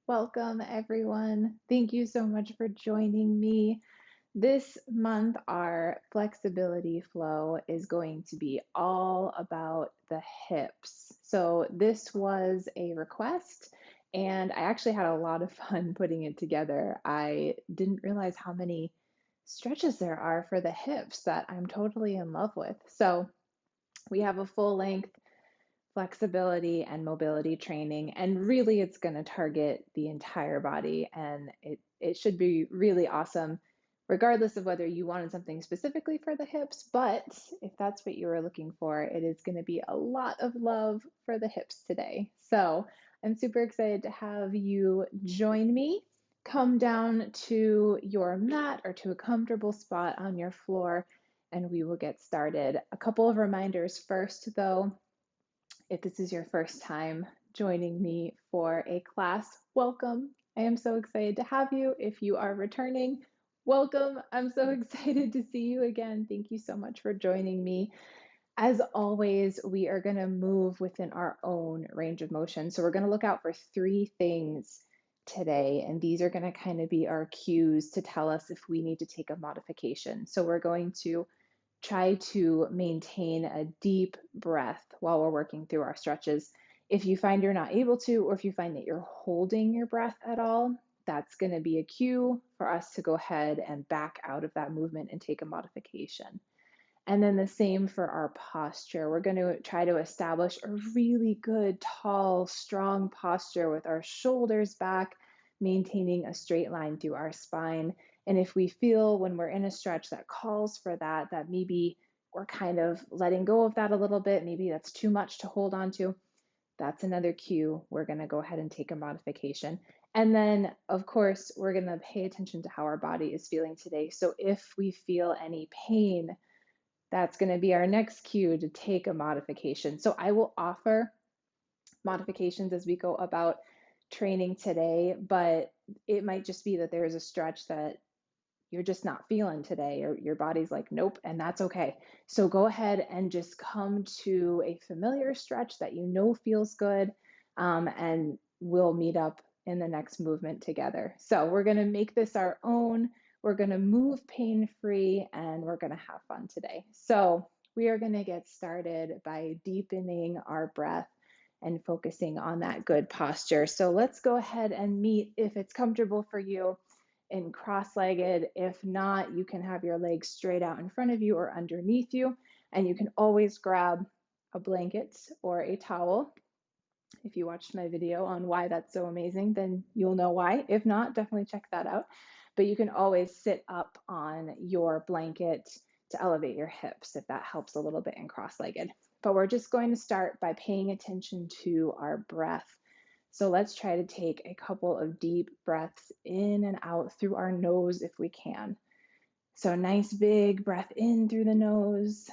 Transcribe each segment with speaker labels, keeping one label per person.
Speaker 1: Welcome, everyone. Thank you so much for joining me. This month, our flexibility flow is going to be all about the hips. So, this was a request, and I actually had a lot of fun putting it together. I didn't realize how many stretches there are for the hips that I'm totally in love with. So, we have a full length flexibility and mobility training, and really it's going to target the entire body, and it should be really awesome regardless of whether you wanted something specifically for the hips. But if that's what you were looking for, it is going to be a lot of love for the hips today. So I'm super excited to have you join me. Come down to your mat or to a comfortable spot on your floor, and we will get started. A couple of reminders first, though. If this is your first time joining me for a class, welcome. I am so excited to have you. If you are returning, welcome. I'm so excited to see you again. Thank you so much for joining me. As always, we are going to move within our own range of motion. So we're going to look out for three things today, and these are going to kind of be our cues to tell us if we need to take a modification. So we're going to try to maintain a deep breath while we're working through our stretches. If you find you're not able to, or if you find that you're holding your breath at all, that's going to be a cue for us to go ahead and back out of that movement and take a modification. And then the same for our posture. We're going to try to establish a really good, tall, strong posture with our shoulders back, maintaining a straight line through our spine. And if we feel when we're in a stretch that calls for that, that maybe we're kind of letting go of that a little bit, maybe that's too much to hold on to, that's another cue. We're going to go ahead and take a modification. And then, of course, we're going to pay attention to how our body is feeling today. So if we feel any pain, that's going to be our next cue to take a modification. So I will offer modifications as we go about training today, but it might just be that there's a stretch that you're just not feeling today, or your body's like, nope, and that's okay. So go ahead and just come to a familiar stretch that you know feels good, and we'll meet up in the next movement together. So we're going to make this our own. We're going to move pain-free, and we're going to have fun today. So we are going to get started by deepening our breath and focusing on that good posture. So let's go ahead and meet, if it's comfortable for you, in cross-legged. If not, you can have your legs straight out in front of you or underneath you, and you can always grab a blanket or a towel. If you watched my video on why that's so amazing, then you'll know why. If not, definitely check that out. But you can always sit up on your blanket to elevate your hips if that helps a little bit in cross-legged. But we're just going to start by paying attention to our breath. So let's try to take a couple of deep breaths in and out through our nose if we can. So nice big breath in through the nose,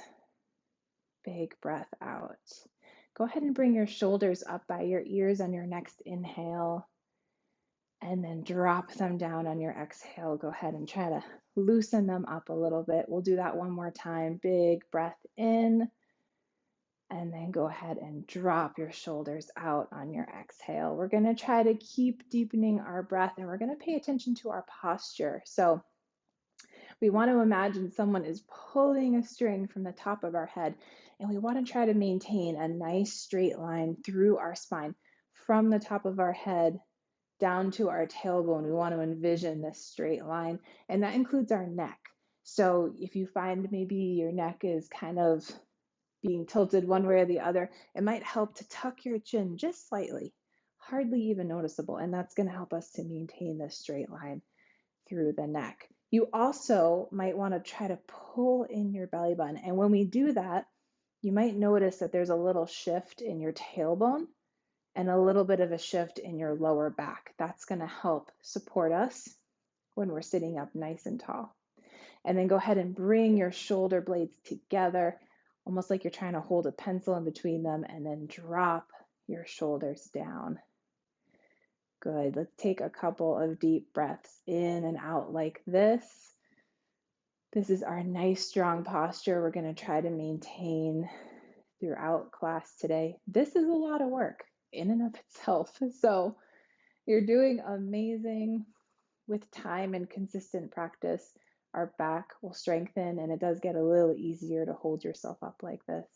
Speaker 1: big breath out. Go ahead and bring your shoulders up by your ears on your next inhale, and then drop them down on your exhale. Go ahead and try to loosen them up a little bit. We'll do that one more time. Big breath in, and then go ahead and drop your shoulders out on your exhale. We're going to try to keep deepening our breath, and we're going to pay attention to our posture. So we want to imagine someone is pulling a string from the top of our head, and we want to try to maintain a nice straight line through our spine from the top of our head down to our tailbone. We want to envision this straight line, and that includes our neck. So if you find maybe your neck is kind of being tilted one way or the other, it might help to tuck your chin just slightly, hardly even noticeable, and that's going to help us to maintain this straight line through the neck. You also might want to try to pull in your belly button, and when we do that, you might notice that there's a little shift in your tailbone and a little bit of a shift in your lower back. That's going to help support us when we're sitting up nice and tall. And then go ahead and bring your shoulder blades together, almost like you're trying to hold a pencil in between them, and then drop your shoulders down. Good. Let's take a couple of deep breaths in and out like this. This is our nice, strong posture we're going to try to maintain throughout class today. This is a lot of work in and of itself. So You're doing amazing. With time and consistent practice, our back will strengthen and it does get a little easier to hold yourself up like this.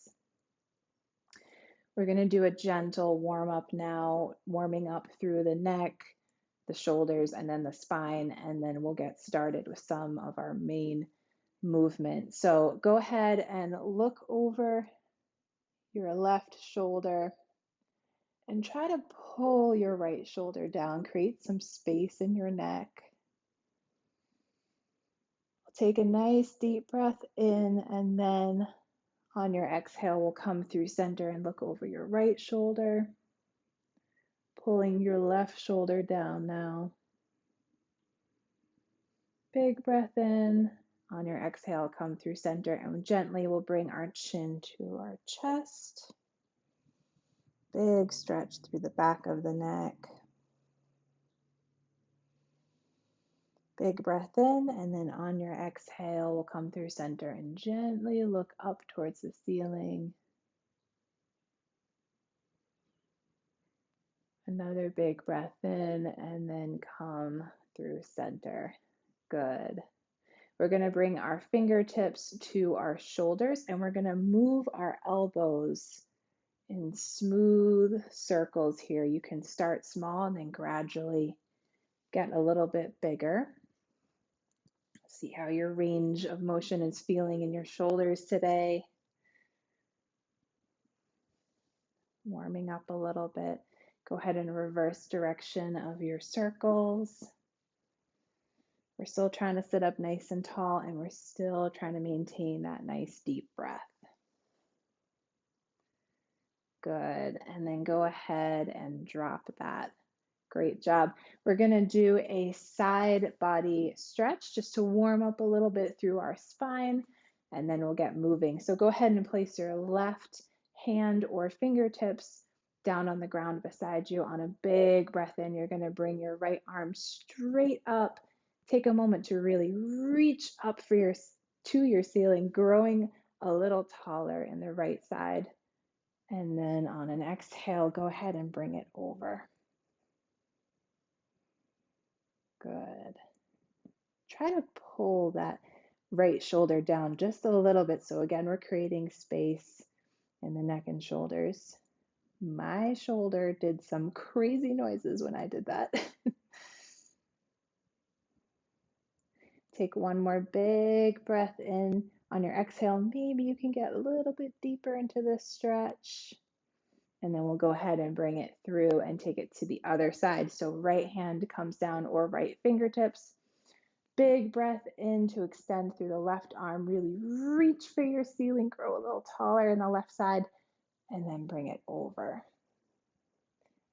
Speaker 1: We're going to do a gentle warm up now, warming up through the neck, the shoulders, and then the spine, and then we'll get started with some of our main movement. So go ahead and look over your left shoulder and try to pull your right shoulder down. Create some space in your neck. Take a nice deep breath in, and then on your exhale, we'll come through center and look over your right shoulder, pulling your left shoulder down now. Big breath in. On your exhale, come through center, and gently we'll bring our chin to our chest. Big stretch through the back of the neck. Big breath in, and then on your exhale, we'll come through center and gently look up towards the ceiling. Another big breath in, and then come through center. Good. We're going to bring our fingertips to our shoulders, and we're going to move our elbows in smooth circles here. You can start small and then gradually get a little bit bigger. See how your range of motion is feeling in your shoulders today. Warming up a little bit. Go ahead and reverse direction of your circles. We're still trying to sit up nice and tall, and we're still trying to maintain that nice deep breath. Good. And then go ahead and drop that. Great job. We're going to do a side body stretch just to warm up a little bit through our spine, and then we'll get moving. So go ahead and place your left hand or fingertips down on the ground beside you. On a big breath in, you're going to bring your right arm straight up. Take a moment to really reach up to your ceiling, growing a little taller in the right side. And then on an exhale, go ahead and bring it over. Good. Try to pull that right shoulder down just a little bit. So again, we're creating space in the neck and shoulders. My shoulder did some crazy noises when I did that. Take one more big breath in. On your exhale, maybe you can get a little bit deeper into this stretch. And then we'll go ahead and bring it through and take it to the other side. So right hand comes down or right fingertips. Big breath in to extend through the left arm. Really reach for your ceiling, grow a little taller in the left side, and then bring it over.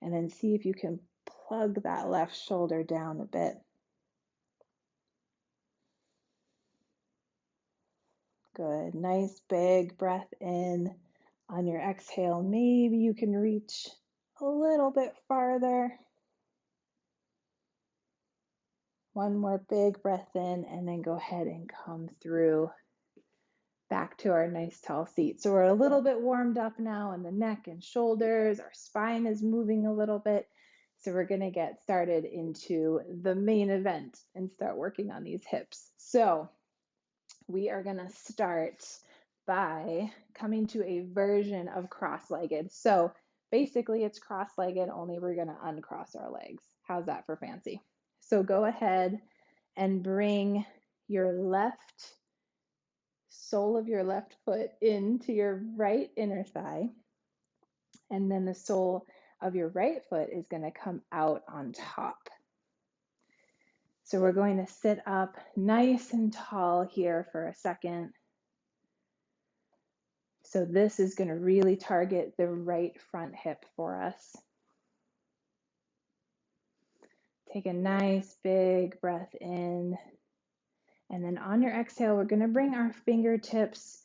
Speaker 1: And then see if you can plug that left shoulder down a bit. Good. Nice big breath in. On your exhale, maybe you can reach a little bit farther. One more big breath in, and then go ahead and come through back to our nice tall seat. So we're a little bit warmed up now in the neck and shoulders. Our spine is moving a little bit. So we're going to get started into the main event and start working on these hips. So we are going to start by coming to a version of cross-legged. So basically it's cross-legged, only we're going to uncross our legs. How's that for fancy? So go ahead and bring your left sole of your left foot into your right inner thigh. And then the sole of your right foot is going to come out on top. So we're going to sit up nice and tall here for a second. So this is going to really target the right front hip for us. Take a nice big breath in. And then on your exhale, we're going to bring our fingertips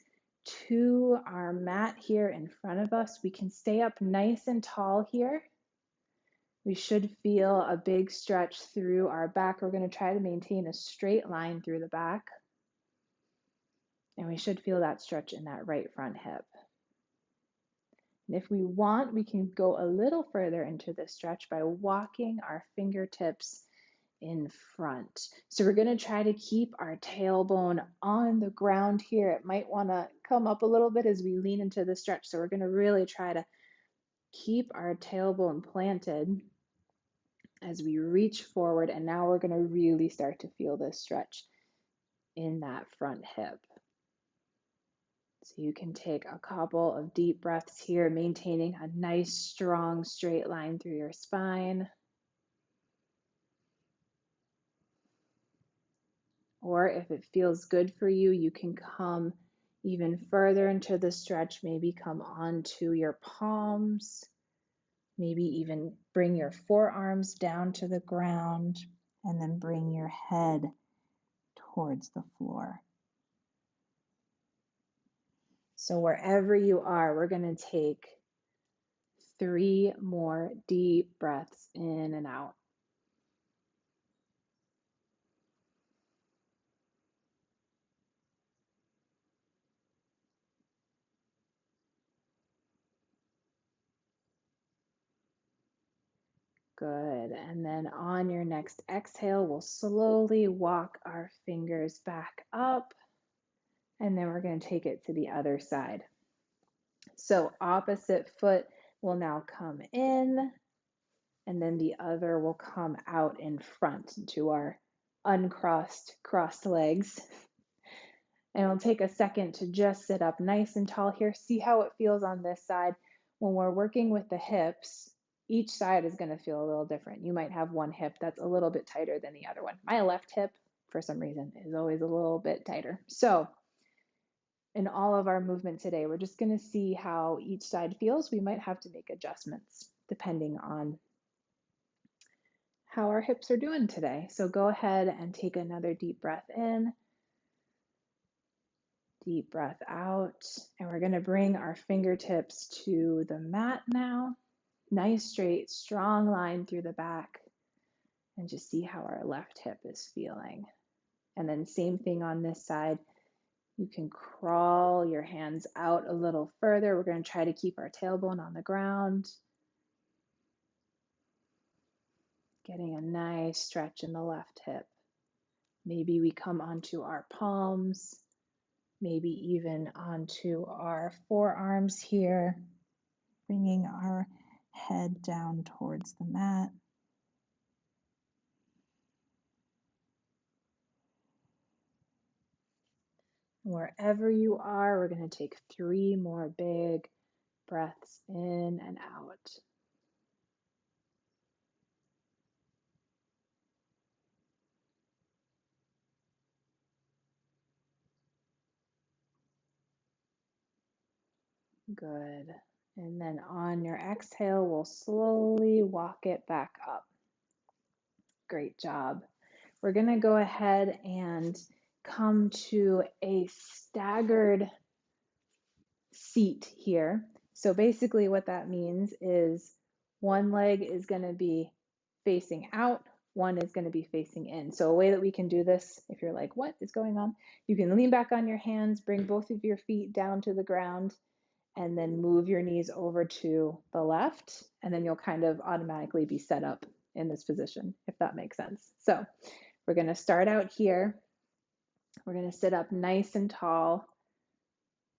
Speaker 1: to our mat here in front of us. We can stay up nice and tall here. We should feel a big stretch through our back. We're going to try to maintain a straight line through the back. And we should feel that stretch in that right front hip. And if we want, we can go a little further into the stretch by walking our fingertips in front. So we're going to try to keep our tailbone on the ground here. It might want to come up a little bit as we lean into the stretch. So we're going to really try to keep our tailbone planted as we reach forward. And now we're going to really start to feel this stretch in that front hip. So you can take a couple of deep breaths here, maintaining a nice, strong, straight line through your spine. Or if it feels good for you, you can come even further into the stretch, maybe come onto your palms, maybe even bring your forearms down to the ground, and then bring your head towards the floor. So wherever you are, we're going to take 3 more deep breaths in and out. Good. And then on your next exhale, we'll slowly walk our fingers back up. And then we're going to take it to the other side. So opposite foot will now come in, and then the other will come out in front to our uncrossed, crossed legs. And we'll take a second to just sit up nice and tall here. See how it feels on this side. When we're working with the hips, each side is going to feel a little different. You might have one hip that's a little bit tighter than the other one. My left hip, for some reason, is always a little bit tighter. So in all of our movement today, we're just going to see how each side feels. We might have to make adjustments depending on how our hips are doing today. So go ahead and take another deep breath in, deep breath out, and we're going to bring our fingertips to the mat now. Nice, straight, strong line through the back, and just see how our left hip is feeling. And then same thing on this side. You can crawl your hands out a little further. We're going to try to keep our tailbone on the ground. Getting a nice stretch in the left hip. Maybe we come onto our palms, maybe even onto our forearms here, bringing our head down towards the mat. Wherever you are, we're going to take 3 more big breaths in and out. Good. And then on your exhale, we'll slowly walk it back up. Great job. We're going to go ahead and come to a staggered seat here. So basically what that means is one leg is going to be facing out, one is going to be facing in. So a way that we can do this, if you're like, what is going on? You can lean back on your hands, bring both of your feet down to the ground, and then move your knees over to the left, and then you'll kind of automatically be set up in this position, if that makes sense. So we're going to start out here. We're going to sit up nice and tall,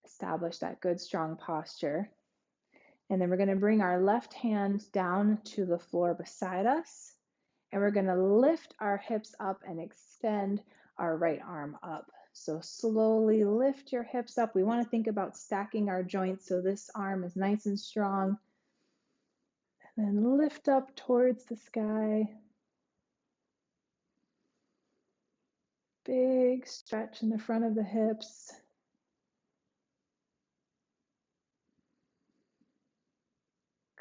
Speaker 1: establish that good strong posture. And then we're going to bring our left hand down to the floor beside us, and we're going to lift our hips up and extend our right arm up. So slowly lift your hips up. We want to think about stacking our joints so this arm is nice and strong. And then lift up towards the sky. Big stretch in the front of the hips.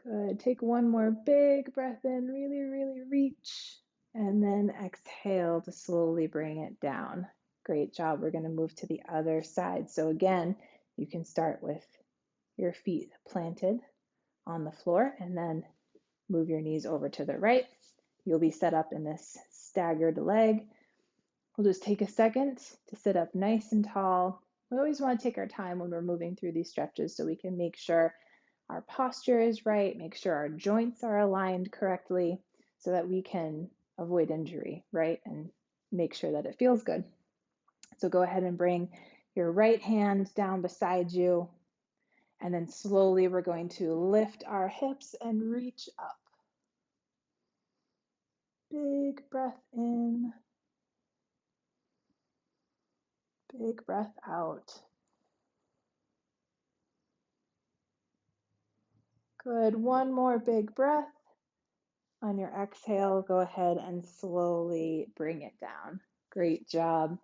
Speaker 1: Good. Take one more big breath in. Really, really reach. And then exhale to slowly bring it down. Great job. We're going to move to the other side. So again, you can start with your feet planted on the floor and then move your knees over to the right. You'll be set up in this staggered leg. We'll just take a second to sit up nice and tall. We always want to take our time when we're moving through these stretches so we can make sure our posture is right, make sure our joints are aligned correctly so that we can avoid injury, right? And make sure that it feels good. So go ahead and bring your right hand down beside you. And then slowly we're going to lift our hips and reach up. Big breath in. Big breath out. Good. One more big breath. On your exhale, go ahead and slowly bring it down. Great job.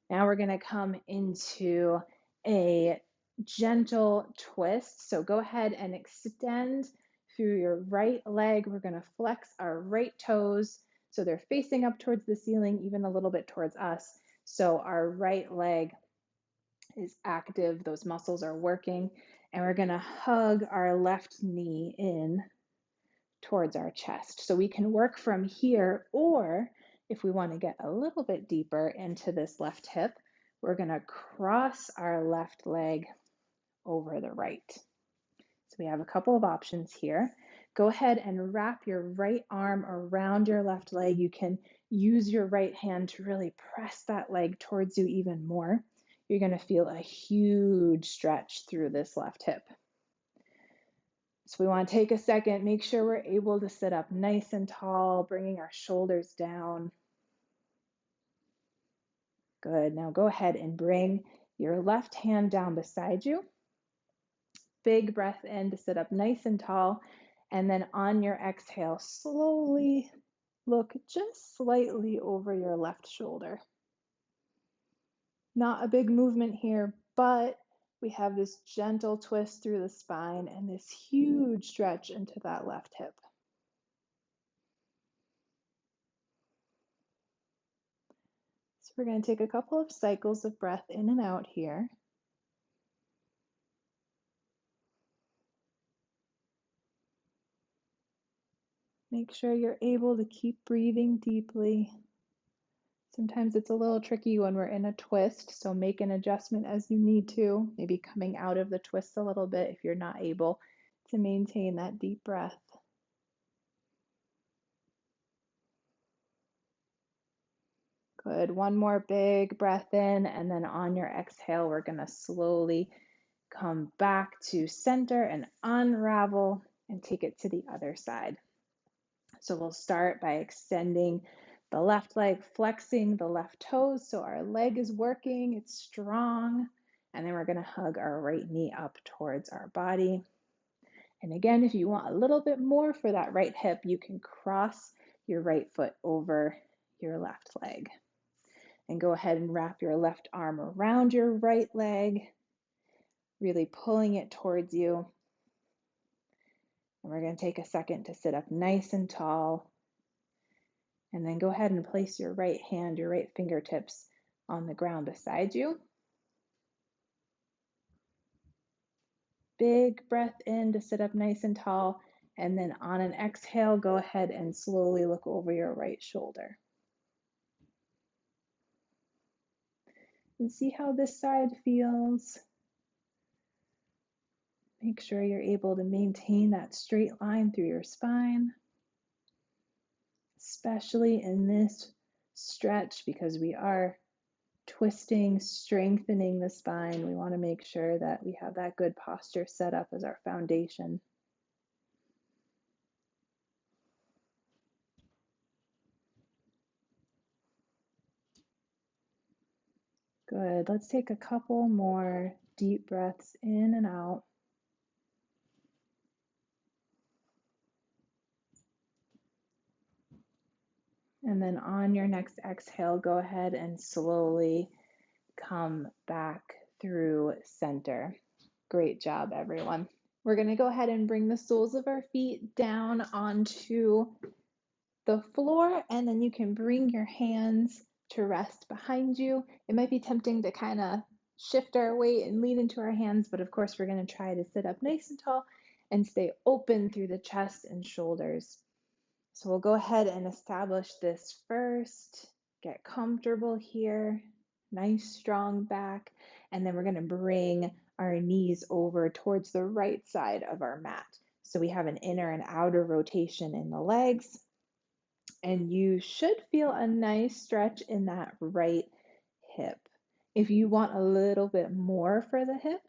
Speaker 1: Now we're going to come into a gentle twist. So go ahead and extend through your right leg. We're going to flex our right toes so they're facing up towards the ceiling, even a little bit towards us. So our right leg is active, those muscles are working, and we're going to hug our left knee in towards our chest. So we can work from here, or if we want to get a little bit deeper into this left hip, we're going to cross our left leg over the right. So we have a couple of options here. Go ahead and wrap your right arm around your left leg. You can use your right hand to really press that leg towards you even more. You're going to feel a huge stretch through this left hip. So we want to take a second, make sure we're able to sit up nice and tall, bringing our shoulders down. Good. Now go ahead and bring your left hand down beside you. Big breath in to sit up nice and tall. And then on your exhale, slowly look just slightly over your left shoulder. Not a big movement here, but we have this gentle twist through the spine and this huge stretch into that left hip. So we're going to take a couple of cycles of breath in and out here. Make sure you're able to keep breathing deeply. Sometimes it's a little tricky when we're in a twist, so make an adjustment as you need to, maybe coming out of the twist a little bit if you're not able to maintain that deep breath. Good. One more big breath in, and then on your exhale, we're going to slowly come back to center and unravel and take it to the other side. So we'll start by extending the left leg, flexing the left toes so our leg is working, it's strong. And then we're going to hug our right knee up towards our body. And again, if you want a little bit more for that right hip, you can cross your right foot over your left leg. And go ahead and wrap your left arm around your right leg, really pulling it towards you. And we're going to take a second to sit up nice and tall. And then go ahead and place your right hand, your right fingertips on the ground beside you. Big breath in to sit up nice and tall. And then on an exhale, go ahead and slowly look over your right shoulder. And see how this side feels. Make sure you're able to maintain that straight line through your spine, especially in this stretch because we are twisting, strengthening the spine. We want to make sure that we have that good posture set up as our foundation. Good. Let's take a couple more deep breaths in and out. And then on your next exhale, go ahead and slowly come back through center. Great job, everyone. We're going to go ahead and bring the soles of our feet down onto the floor, and then you can bring your hands to rest behind you. It might be tempting to kind of shift our weight and lean into our hands, but of course we're going to try to sit up nice and tall and stay open through the chest and shoulders. So we'll go ahead and establish this first. Get comfortable here. Nice strong back. And then we're going to bring our knees over towards the right side of our mat. So we have an inner and outer rotation in the legs, and you should feel a nice stretch in that right hip. If you want a little bit more for the hip,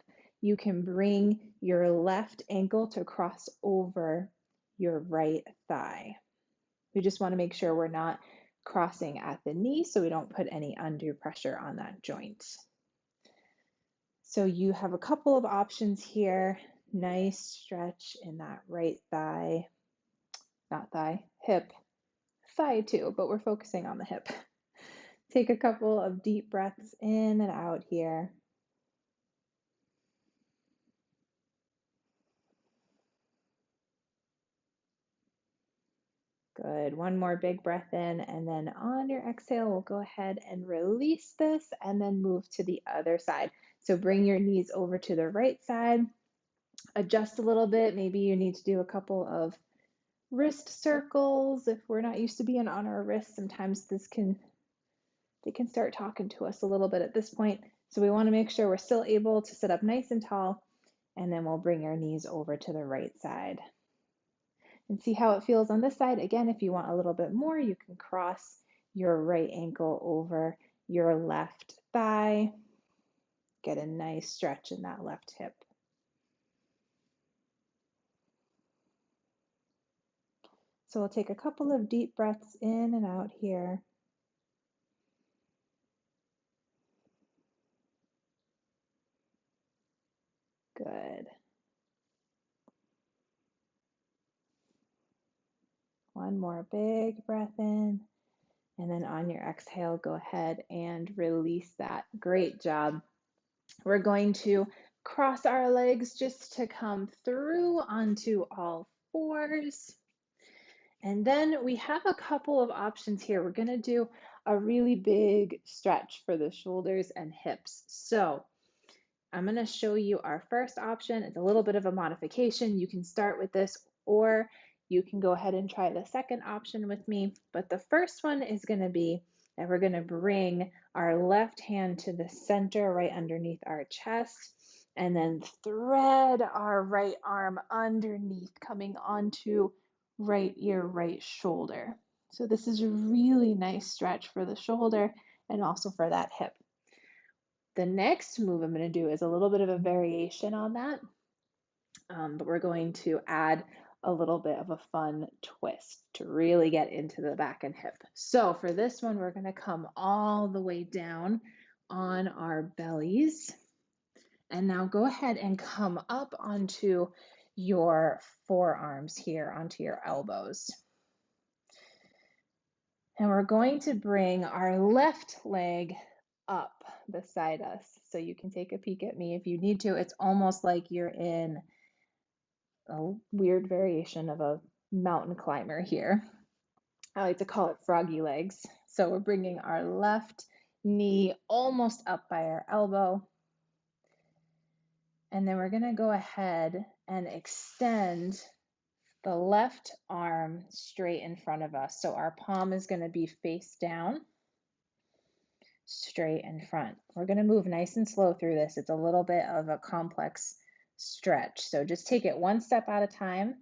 Speaker 1: you can bring your left ankle to cross over your right thigh. We just want to make sure we're not crossing at the knee so we don't put any undue pressure on that joint. So you have a couple of options here. Nice stretch in that right thigh, not thigh, hip, thigh too, but we're focusing on the hip. Take a couple of deep breaths in and out here. Good. One more big breath in, and then on your exhale, we'll go ahead and release this and then move to the other side. So bring your knees over to the right side, adjust a little bit. Maybe you need to do a couple of wrist circles. If we're not used to being on our wrists, sometimes they can start talking to us a little bit at this point. So we want to make sure we're still able to sit up nice and tall, and then we'll bring our knees over to the right side. And see how it feels on this side. Again, if you want a little bit more, you can cross your right ankle over your left thigh. Get a nice stretch in that left hip. So we'll take a couple of deep breaths in and out here. Good. One more big breath in. And then on your exhale, go ahead and release that. Great job. We're going to cross our legs just to come through onto all fours. And then we have a couple of options here. We're going to do a really big stretch for the shoulders and hips. So I'm going to show you our first option. It's a little bit of a modification. You can start with this, or you can go ahead and try the second option with me. But the first one is going to be that we're going to bring our left hand to the center right underneath our chest, and then thread our right arm underneath, coming onto right ear, right shoulder. So this is a really nice stretch for the shoulder and also for that hip. The next move I'm going to do is a little bit of a variation on that, but we're going to add a little bit of a fun twist to really get into the back and hip. So for this one, we're going to come all the way down on our bellies. And now go ahead and come up onto your forearms here, onto your elbows. And we're going to bring our left leg up beside us. So you can take a peek at me if you need to. It's almost like you're in a weird variation of a mountain climber here. I like to call it froggy legs. So we're bringing our left knee almost up by our elbow. And then we're going to go ahead and extend the left arm straight in front of us. So our palm is going to be face down, straight in front. We're going to move nice and slow through this. It's a little bit of a complex stretch. So just take it one step at a time.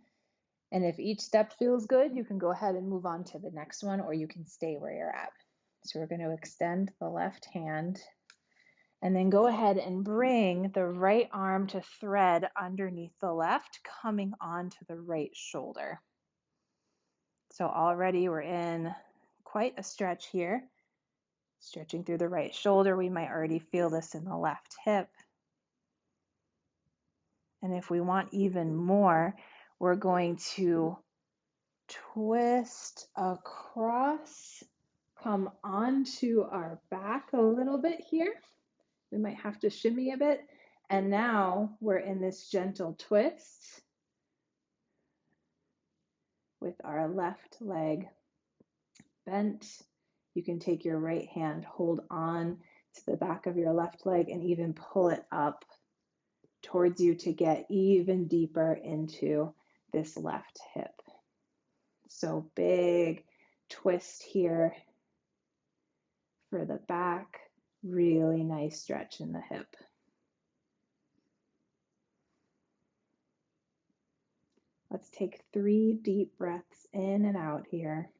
Speaker 1: And if each step feels good, you can go ahead and move on to the next one, or you can stay where you're at. So we're going to extend the left hand, and then go ahead and bring the right arm to thread underneath the left, coming onto the right shoulder. So already we're in quite a stretch here. Stretching through the right shoulder, we might already feel this in the left hip. And if we want even more, we're going to twist across, come onto our back a little bit here. We might have to shimmy a bit. And now we're in this gentle twist with our left leg bent. You can take your right hand, hold on to the back of your left leg, and even pull it up towards you to get even deeper into this left hip. So big twist here for the back, really nice stretch in the hip. Let's take 3 deep breaths in and out here.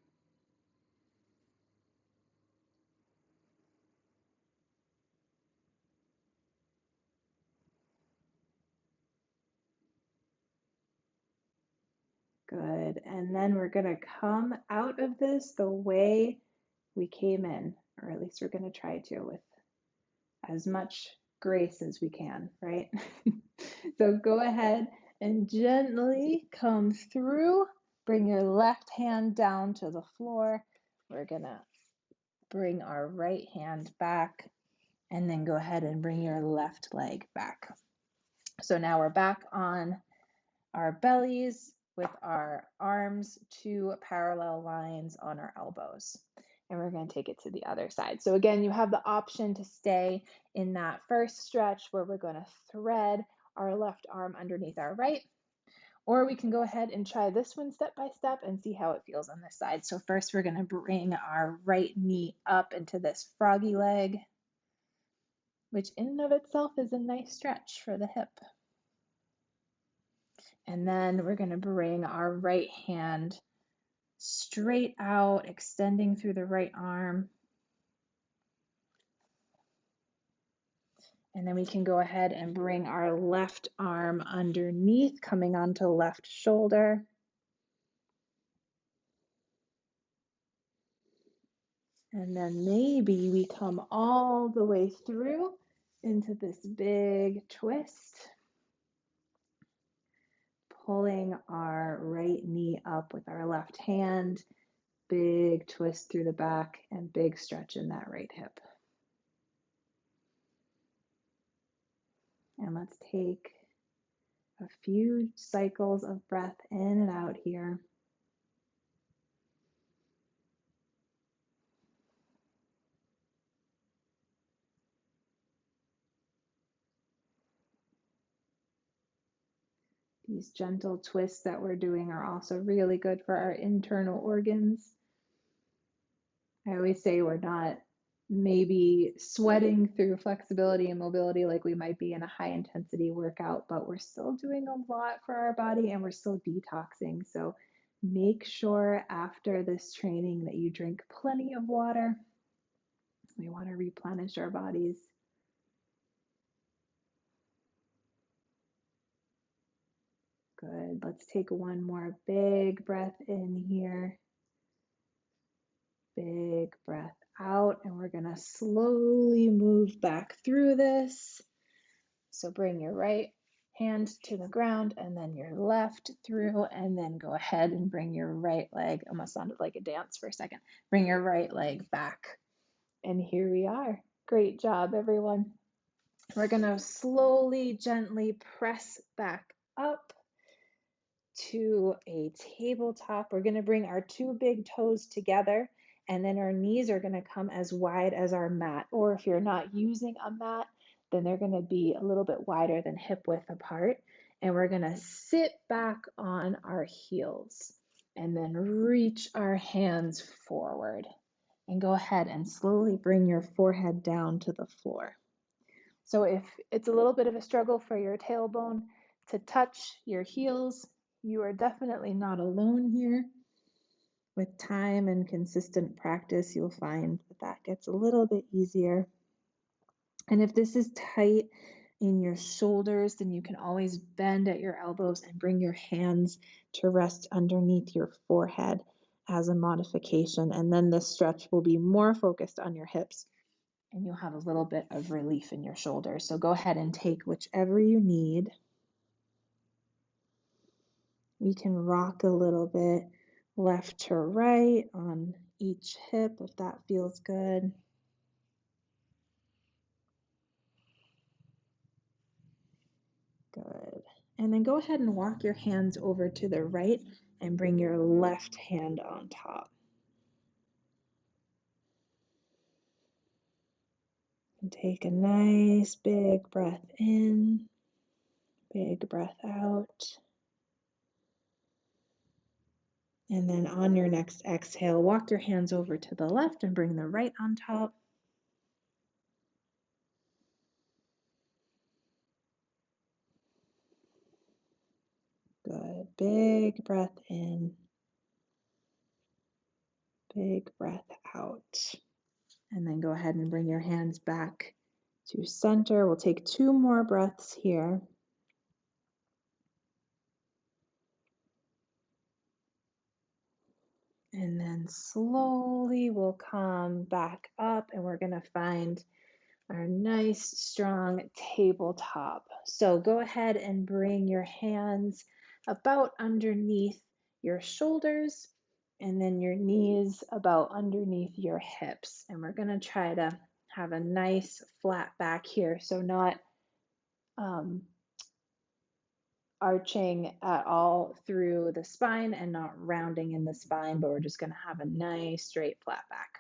Speaker 1: Good. And then we're going to come out of this the way we came in, or at least we're going to try to, with as much grace as we can, right? So go ahead and gently come through. Bring your left hand down to the floor. We're going to bring our right hand back, and then go ahead and bring your left leg back. So now we're back on our bellies with our arms 2 parallel lines on our elbows. And we're going to take it to the other side. So again, you have the option to stay in that first stretch where we're going to thread our left arm underneath our right, or we can go ahead and try this one step by step and see how it feels on this side. So first we're going to bring our right knee up into this froggy leg, which in and of itself is a nice stretch for the hip. And then we're going to bring our right hand straight out, extending through the right arm. And then we can go ahead and bring our left arm underneath, coming onto left shoulder. And then maybe we come all the way through into this big twist, pulling our right knee up with our left hand, big twist through the back, and big stretch in that right hip. And let's take a few cycles of breath in and out here. These gentle twists that we're doing are also really good for our internal organs. I always say we're not maybe sweating through flexibility and mobility like we might be in a high intensity workout, but we're still doing a lot for our body and we're still detoxing. So make sure after this training that you drink plenty of water. We want to replenish our bodies. Good. Let's take one more big breath in here. Big breath out, and we're going to slowly move back through this. So bring your right hand to the ground and then your left through, and then go ahead and bring your right leg, almost sounded like a dance for a second, bring your right leg back. And here we are. Great job, everyone. We're going to slowly, gently press back up to a tabletop. We're going to bring our 2 big toes together, and then our knees are going to come as wide as our mat. Or if you're not using a mat, then they're going to be a little bit wider than hip width apart. And we're going to sit back on our heels and then reach our hands forward. And go ahead and slowly bring your forehead down to the floor. So if it's a little bit of a struggle for your tailbone to touch your heels, you are definitely not alone here. With time and consistent practice, you'll find that gets a little bit easier. And if this is tight in your shoulders, then you can always bend at your elbows and bring your hands to rest underneath your forehead as a modification. And then this stretch will be more focused on your hips, and you'll have a little bit of relief in your shoulders. So go ahead and take whichever you need. We can rock a little bit left to right on each hip if that feels good. Good. And then go ahead and walk your hands over to the right and bring your left hand on top. And take a nice big breath in, big breath out. And then on your next exhale, walk your hands over to the left and bring the right on top. Good. big breath in, big breath out. And then go ahead and bring your hands back to center. We'll take 2 more breaths here. And then slowly we'll come back up and we're going to find our nice strong tabletop. So go ahead and bring your hands about underneath your shoulders and then your knees about underneath your hips. And we're going to try to have a nice flat back here. So not arching at all through the spine and not rounding in the spine, but we're just going to have a nice straight flat back.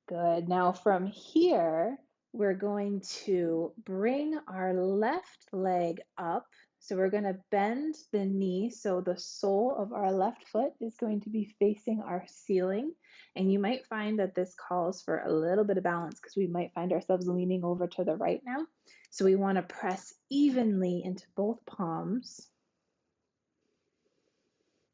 Speaker 1: Good. Now from here, we're going to bring our left leg up. So we're going to bend the knee. So the sole of our left foot is going to be facing our ceiling. And you might find that this calls for a little bit of balance because we might find ourselves leaning over to the right now. So we want to press evenly into both palms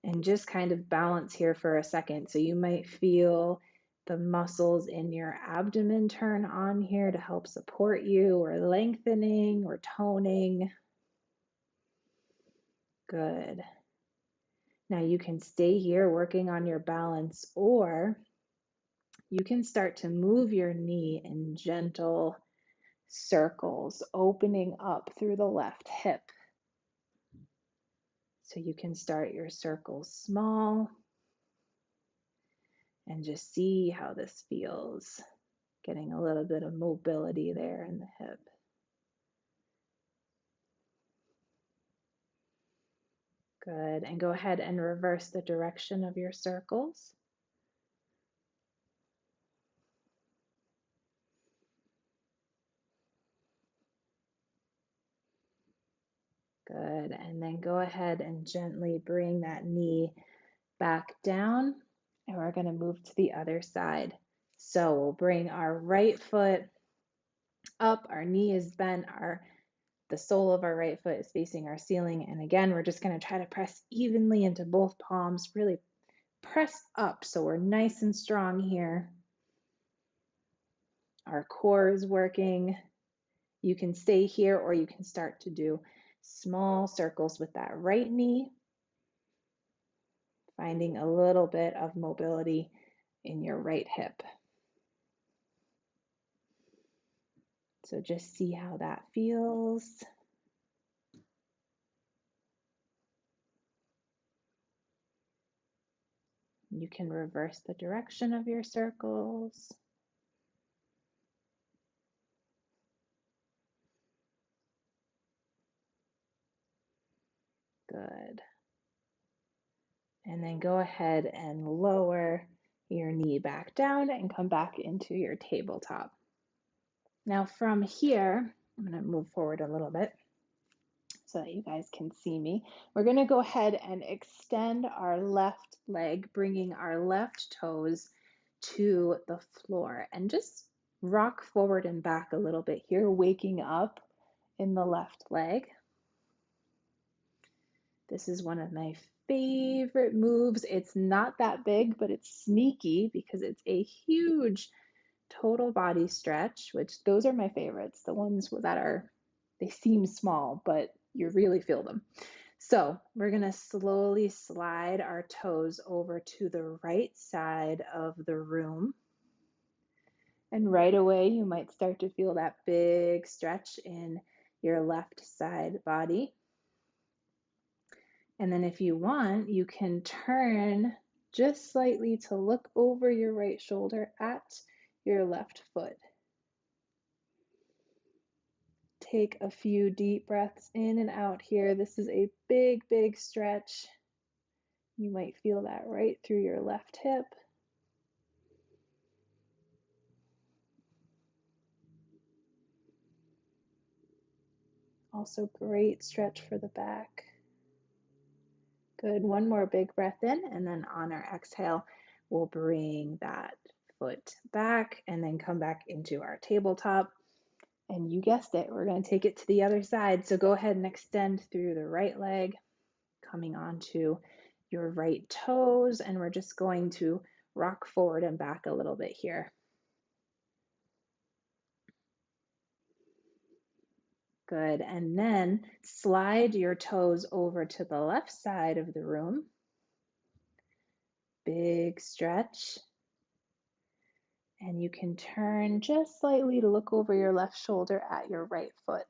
Speaker 1: and just kind of balance here for a second. So you might feel the muscles in your abdomen turn on here to help support you, or lengthening or toning. Good. Now you can stay here working on your balance, or you can start to move your knee in gentle circles, opening up through the left hip. So you can start your circles small and just see how this feels. Getting a little bit of mobility there in the hip. Good. And go ahead and reverse the direction of your circles. Good. And then go ahead and gently bring that knee back down. And we're going to move to the other side. So we'll bring our right foot up. Our knee is bent. The sole of our right foot is facing our ceiling. And again, we're just going to try to press evenly into both palms. Really press up so we're nice and strong here. Our core is working. You can stay here or you can start to do small circles with that right knee, finding a little bit of mobility in your right hip. So just see how that feels. You can reverse the direction of your circles. Good. And then go ahead and lower your knee back down and come back into your tabletop. Now from here, I'm going to move forward a little bit so that you guys can see me. We're going to go ahead and extend our left leg, bringing our left toes to the floor, and just rock forward and back a little bit here, waking up in the left leg. This is one of my favorite moves. It's not that big, but it's sneaky because it's a huge total body stretch, which those are my favorites. The ones that they seem small, but you really feel them. So we're going to slowly slide our toes over to the right side of the room. And right away, you might start to feel that big stretch in your left side body. And then if you want, you can turn just slightly to look over your right shoulder at your left foot. Take a few deep breaths in and out here. This is a big, big stretch. You might feel that right through your left hip. Also great stretch for the back. Good. One more big breath in, and then on our exhale, we'll bring that foot back and then come back into our tabletop. And you guessed it, we're going to take it to the other side. So go ahead and extend through the right leg, coming onto your right toes, and we're just going to rock forward and back a little bit here. Good, and then slide your toes over to the left side of the room. Big stretch. And you can turn just slightly to look over your left shoulder at your right foot.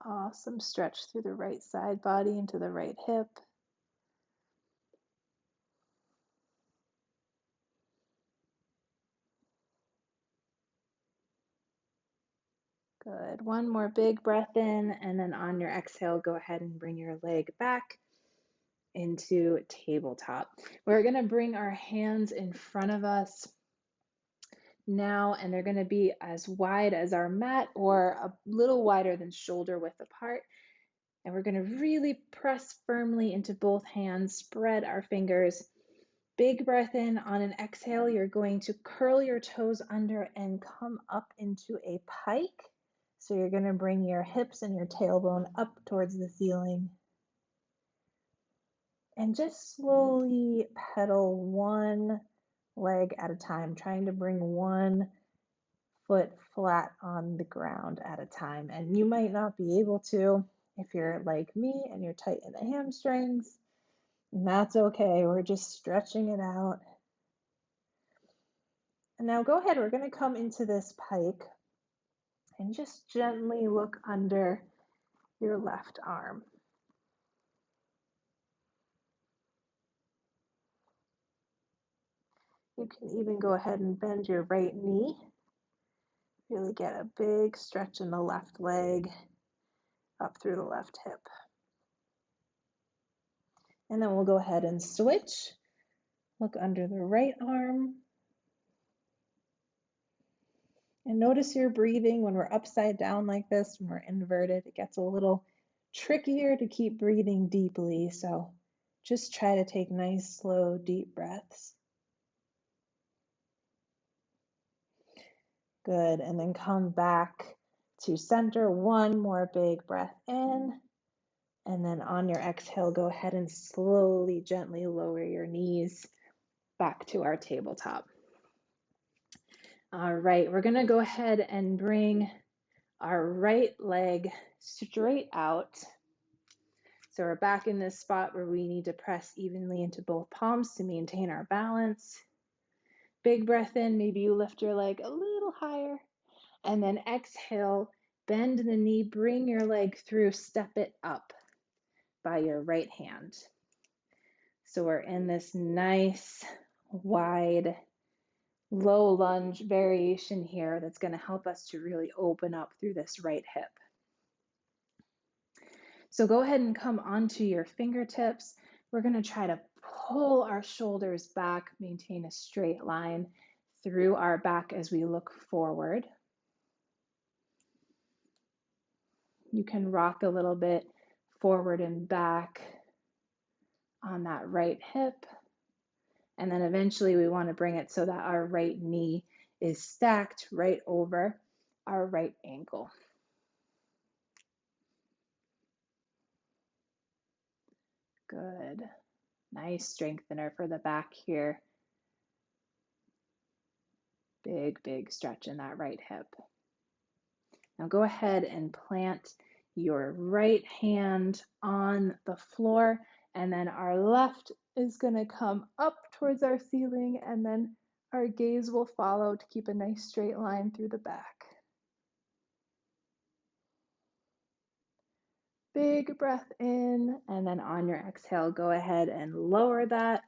Speaker 1: Awesome stretch through the right side body into the right hip. Good. One more big breath in, and then on your exhale, go ahead and bring your leg back into tabletop. We're going to bring our hands in front of us now, and they're going to be as wide as our mat or a little wider than shoulder width apart. And we're going to really press firmly into both hands, spread our fingers. Big breath in. On an exhale, you're going to curl your toes under and come up into a pike. So you're going to bring your hips and your tailbone up towards the ceiling. And just slowly pedal one leg at a time, trying to bring one foot flat on the ground at a time. And you might not be able to if you're like me and you're tight in the hamstrings. And that's okay. We're just stretching it out. And now go ahead. We're going to come into this pike and just gently look under your left arm. You can even go ahead and bend your right knee. Really get a big stretch in the left leg up through the left hip. And then we'll go ahead and switch. Look under the right arm. And notice your breathing when we're upside down like this, when we're inverted. It gets a little trickier to keep breathing deeply. So just try to take nice, slow, deep breaths. Good. And then come back to center. One more big breath in. And then on your exhale, go ahead and slowly, gently lower your knees back to our tabletop. All right, we're going to go ahead and bring our right leg straight out. So we're back in this spot where we need to press evenly into both palms to maintain our balance. Big breath in, maybe you lift your leg a little higher. And then exhale, bend the knee, bring your leg through, step it up by your right hand. So we're in this nice, wide, low lunge variation here that's going to help us to really open up through this right hip. So go ahead and come onto your fingertips. We're going to try to pull our shoulders back, maintain a straight line through our back as we look forward. You can rock a little bit forward and back on that right hip. And then eventually we want to bring it so that our right knee is stacked right over our right ankle. Good. Nice strengthener for the back here. Big, big stretch in that right hip. Now go ahead and plant your right hand on the floor, and then our left is going to come up towards our ceiling, and then our gaze will follow to keep a nice straight line through the back. Big breath in, and then on your exhale, go ahead and lower that.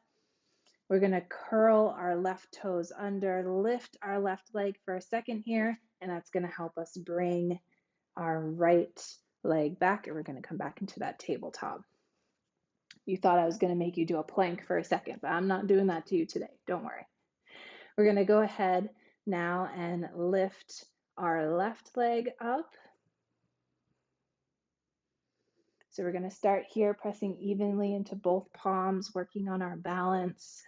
Speaker 1: We're going to curl our left toes under, lift our left leg for a second here, and that's going to help us bring our right leg back, and we're going to come back into that tabletop. You thought I was going to make you do a plank for a second, but I'm not doing that to you today. Don't worry. We're going to go ahead now and lift our left leg up. So we're going to start here, pressing evenly into both palms, working on our balance.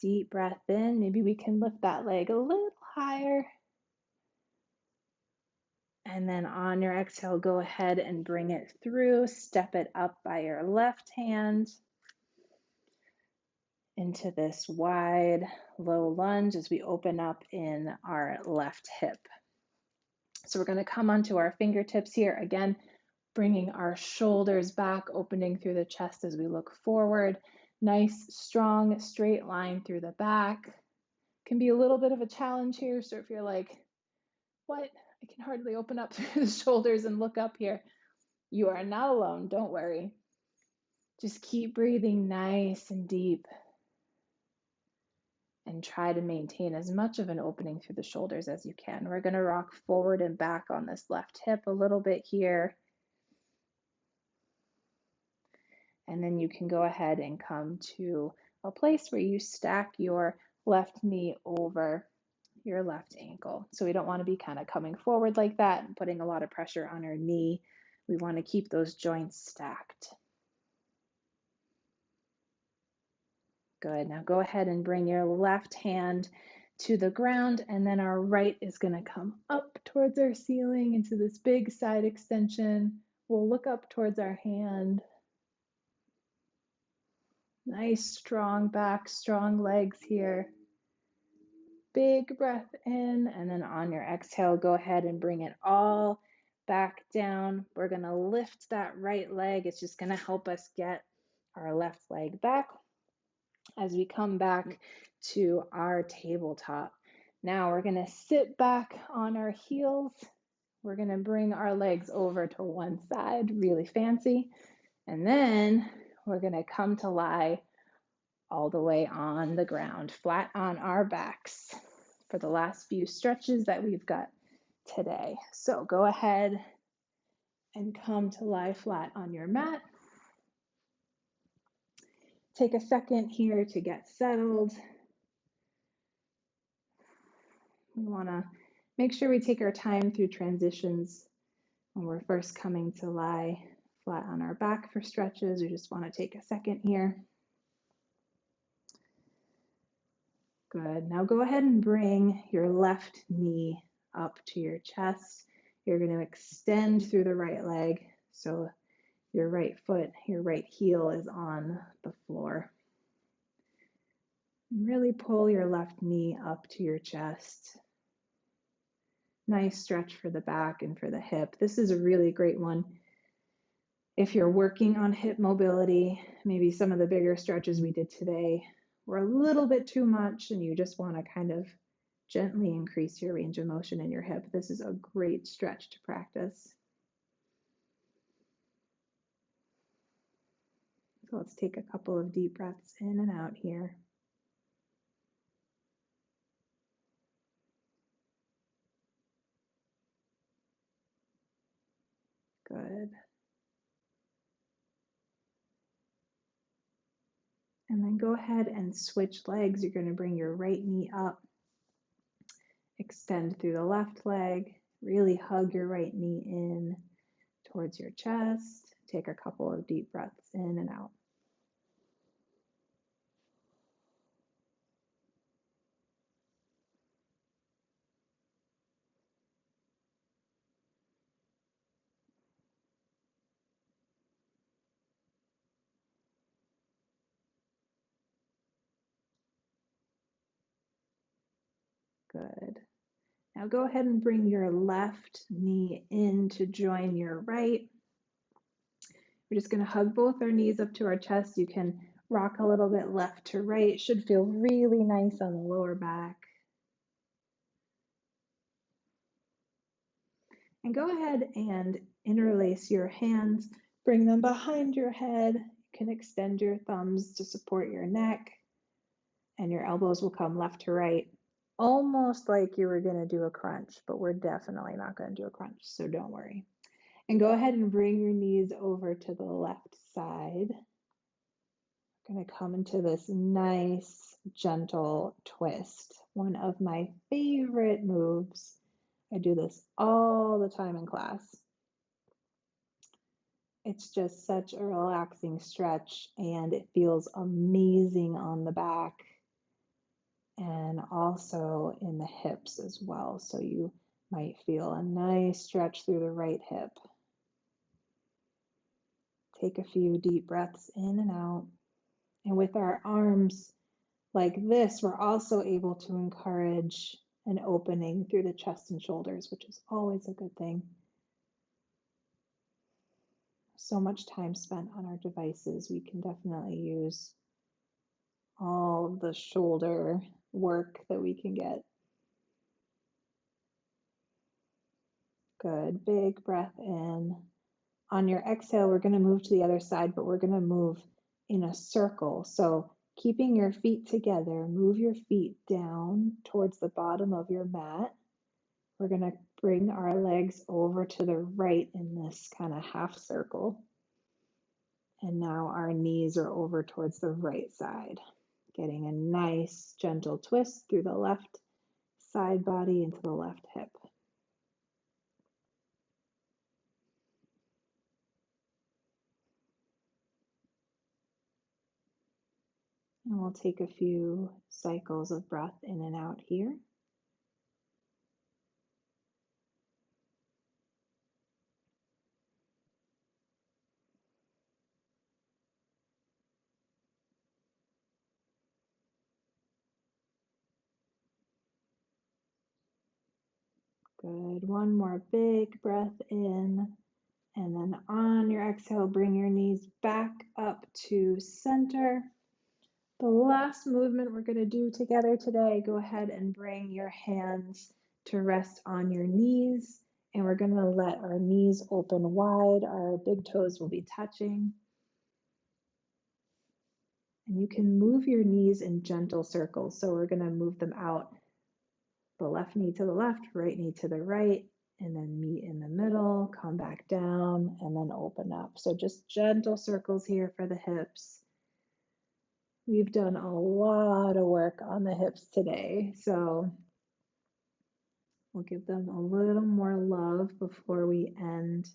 Speaker 1: Deep breath in. Maybe we can lift that leg a little higher. And then on your exhale, go ahead and bring it through. Step it up by your left hand into this wide, low lunge as we open up in our left hip. So we're going to come onto our fingertips here. Again, bringing our shoulders back, opening through the chest as we look forward. Nice, strong, straight line through the back. Can be a little bit of a challenge here. So if you're like, what? I can hardly open up through the shoulders and look up here. You are not alone. Don't worry. Just keep breathing nice and deep and try to maintain as much of an opening through the shoulders as you can. We're going to rock forward and back on this left hip a little bit here. And then you can go ahead and come to a place where you stack your left knee over your left ankle. So we don't want to be kind of coming forward like that and putting a lot of pressure on our knee. We want to keep those joints stacked. Good. Now go ahead and bring your left hand to the ground, and then our right is going to come up towards our ceiling into this big side extension. We'll look up towards our hand. Nice strong back, strong legs here. Big breath in, and then on your exhale, go ahead and bring it all back down. We're going to lift that right leg. It's just going to help us get our left leg back as we come back to our tabletop. Now we're going to sit back on our heels. We're going to bring our legs over to one side, really fancy. And then we're going to come to lie all the way on the ground, flat on our backs for the last few stretches that we've got today. So go ahead and come to lie flat on your mat. Take a second here to get settled. We want to make sure we take our time through transitions when we're first coming to lie flat on our back for stretches. We just want to take a second here. Good. Now go ahead and bring your left knee up to your chest. You're going to extend through the right leg. So your right foot, your right heel is on the floor. Really pull your left knee up to your chest. Nice stretch for the back and for the hip. This is a really great one. If you're working on hip mobility, maybe some of the bigger stretches we did today were a little bit too much and you just want to kind of gently increase your range of motion in your hip, this is a great stretch to practice. So let's take a couple of deep breaths in and out here. Good. And then go ahead and switch legs. You're going to bring your right knee up, extend through the left leg, really hug your right knee in towards your chest. Take a couple of deep breaths in and out. Good. Now go ahead and bring your left knee in to join your right. We're just going to hug both our knees up to our chest. You can rock a little bit left to right. It should feel really nice on the lower back. And go ahead and interlace your hands. Bring them behind your head. You can extend your thumbs to support your neck. And your elbows will come left to right. Almost like you were going to do a crunch, but we're definitely not going to do a crunch, so don't worry. And go ahead and bring your knees over to the left side. I'm going to come into this nice, gentle twist. One of my favorite moves I do this all the time in class. It's just such a relaxing stretch and it feels amazing on the back and also in the hips as well. So you might feel a nice stretch through the right hip. Take a few deep breaths in and out. And with our arms like this, we're also able to encourage an opening through the chest and shoulders, which is always a good thing. So much time spent on our devices, we can definitely use all of the shoulder work that we can get. Good, big breath in. On your exhale, we're going to move to the other side, but we're going to move in a circle. So keeping your feet together, move your feet down towards the bottom of your mat. We're going to bring our legs over to the right in this kind of half circle. And now our knees are over towards the right side, getting a nice gentle twist through the left side body into the left hip. And we'll take a few cycles of breath in and out here. Good. One more big breath in. And then on your exhale, bring your knees back up to center. The last movement we're going to do together today, go ahead and bring your hands to rest on your knees. And we're going to let our knees open wide. Our big toes will be touching. And you can move your knees in gentle circles. So we're going to move them out. The left knee to the left, right knee to the right, and then meet in the middle, come back down, and then open up. So just gentle circles here for the hips. We've done a lot of work on the hips today, so we'll give them a little more love before we end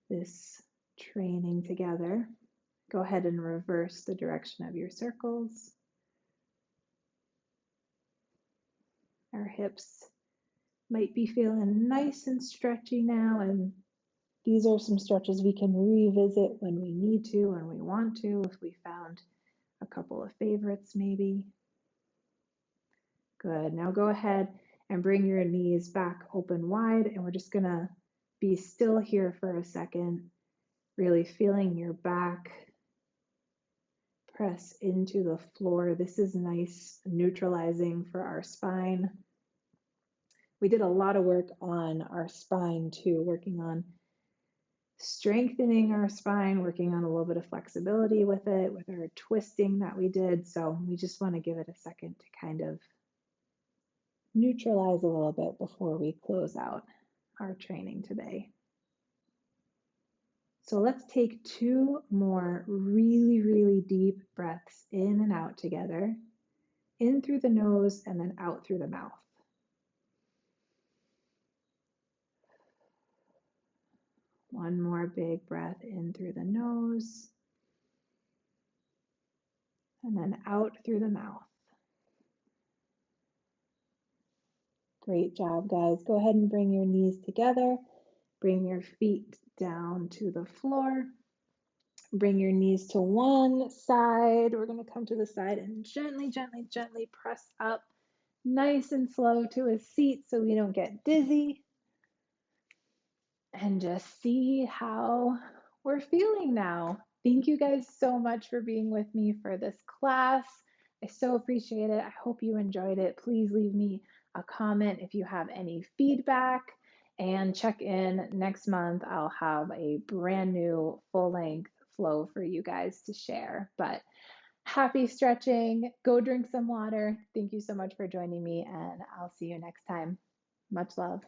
Speaker 1: this training together. Go ahead and reverse the direction of your circles. Our hips might be feeling nice and stretchy now, and these are some stretches we can revisit when we need to, when we want to, if we found a couple of favorites maybe. Good. Now go ahead and bring your knees back open wide, and we're just gonna be still here for a second, really feeling your back press into the floor. This is nice, neutralizing for our spine. We did a lot of work on our spine too, working on strengthening our spine, working on a little bit of flexibility with it, with our twisting that we did. So we just want to give it a second to kind of neutralize a little bit before we close out our training today. So let's take 2 more really, really deep breaths in and out together, in through the nose and then out through the mouth. One more big breath in through the nose and then out through the mouth. Great job, guys. Go ahead and bring your knees together. Bring your feet down to the floor. Bring your knees to one side. We're going to come to the side and gently, gently, gently press up nice and slow to a seat so we don't get dizzy. And just see how we're feeling now. Thank you guys so much for being with me for this class. I so appreciate it. I hope you enjoyed it. Please leave me a comment if you have any feedback, and check in next month. I'll have a brand new full-length flow for you guys to share. But happy stretching. Go drink some water. Thank you so much for joining me, and I'll see you next time. Much love.